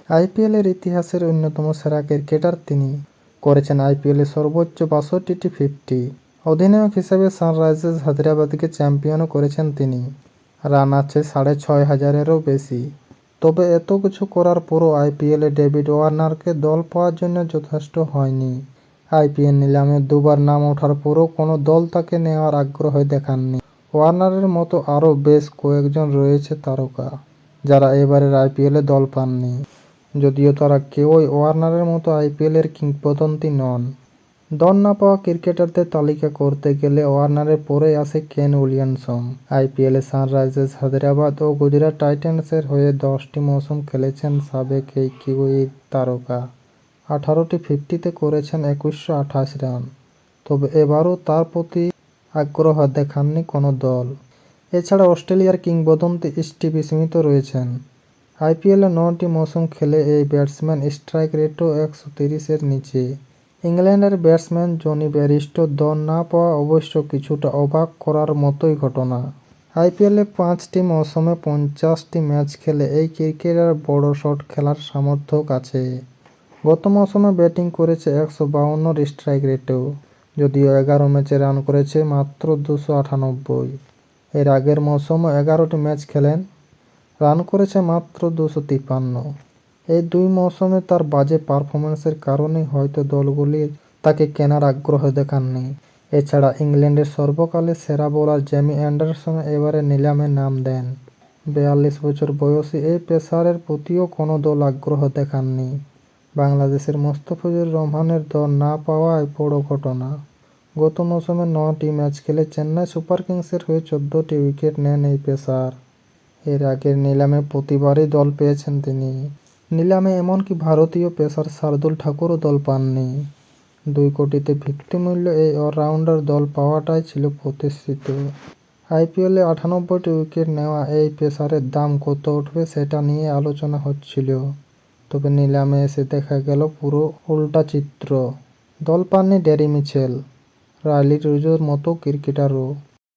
আইপিএলের ইতিহাসের অন্যতম সেরা ক্রিকেটার তিনি। করেছেন আইপিএলে সর্বোচ্চ ৬২টি 50। অধিনায়ক হিসেবে সানরাইজার্স হায়দ্রাবাদকে চ্যাম্পিয়নও করেছেন তিনি। রান আছে ৬,৫০০-এরও বেশি। তবে এত কিছু করার পরও আইপিএলে ডেভিড ওয়ার্নারকে দল পাওয়ার জন্য যথেষ্ট হয়নি। আইপিএল নিলামে দুবার নাম ওঠার পরও কোনো দল তাকে নেওয়ার আগ্রহ দেখাননি। ওয়ার্নারের মতো আরও বেশ কয়েকজন রয়েছে তারকা, যারা এবারের আইপিএলে দল পাননি। যদিও তারা কেউই ওয়ার্নারের মতো আইপিএলের কিংবদন্তি নন। দল না পাওয়া ক্রিকেটারদের তালিকা করতে গেলে ওয়ার্নারের পরেই আসে কেন উইলিয়ামসন। আইপিএলে সানরাইজার্স হায়দ্রাবাদ ও গুজরাট টাইটান্সের হয়ে 10টি মৌসুম খেলেছেন সাবেক এই কিউই তারকা। 18টি 50-তে করেছেন ২১২৮ রান। তবে এবারও তার প্রতি আগ্রহ দেখাননি কোনো দল। এছাড়া অস্ট্রেলিয়ার কিংবদন্তি স্টিভ স্মিথও রয়েছেন। আইপিএলে 9টি মৌসুম খেলে এই ব্যাটসম্যান স্ট্রাইক রেটও 130-এর নিচে। ইংল্যান্ডের ব্যাটসম্যান জনি ব্যারিস্টোর দল না পাওয়া অবশ্য কিছুটা অবাক করার মতোই ঘটনা। আইপিএলে 5টি মৌসুমে 50টি ম্যাচ খেলে এই ক্রিকেটার বড় শট খেলার সামর্থ্য আছে। গত মৌসুমে ব্যাটিং করেছে 152-র স্ট্রাইক রেটেও, যদিও 11 ম্যাচে রান করেছে মাত্র 298। এর আগের মৌসুমে 11টি ম্যাচ খেলেন, রান করেছে মাত্র 253। এই দুই মৌসুমে তার বাজে পারফরম্যান্সের কারণেই হয়তো দলগুলি তাকে কেনার আগ্রহ দেখাননি। এছাড়া ইংল্যান্ডের সর্বকালের সেরা বোলার জেমি অ্যান্ডারসন এবারে নিলামে নাম দেন। 42 বছর বয়সী এই পেসারের প্রতিও কোনো দল আগ্রহ দেখাননি। বাংলাদেশের মোস্তাফিজুর রহমানের দল না পাওয়ায় বড় ঘটনা। গত মৌসুমে 9টি ম্যাচ খেলে চেন্নাই সুপার কিংসের হয়ে 14টি উইকেট নেন এই পেসার। এর আগের নিলামে প্রতিবারই দল পেয়েছেন তিনি। নিলামে এমনকি ভারতীয় পেসার শার্দুল ঠাকুরও দল পাননি। 2 কোটিতে ভিত্তিমূল্য এই অলরাউন্ডার দল পাওয়াটাই ছিল প্রত্যাশিত। আইপিএলে 98টি উইকেট নেওয়া এই পেসারের দাম কত উঠবে সেটা নিয়ে আলোচনা হচ্ছিল। তবে নিলামে এসে দেখা গেল পুরো উল্টা চিত্র। দল পাননি ড্যারি মিচেল, রাইলি রুজোর মতো ক্রিকেটারও।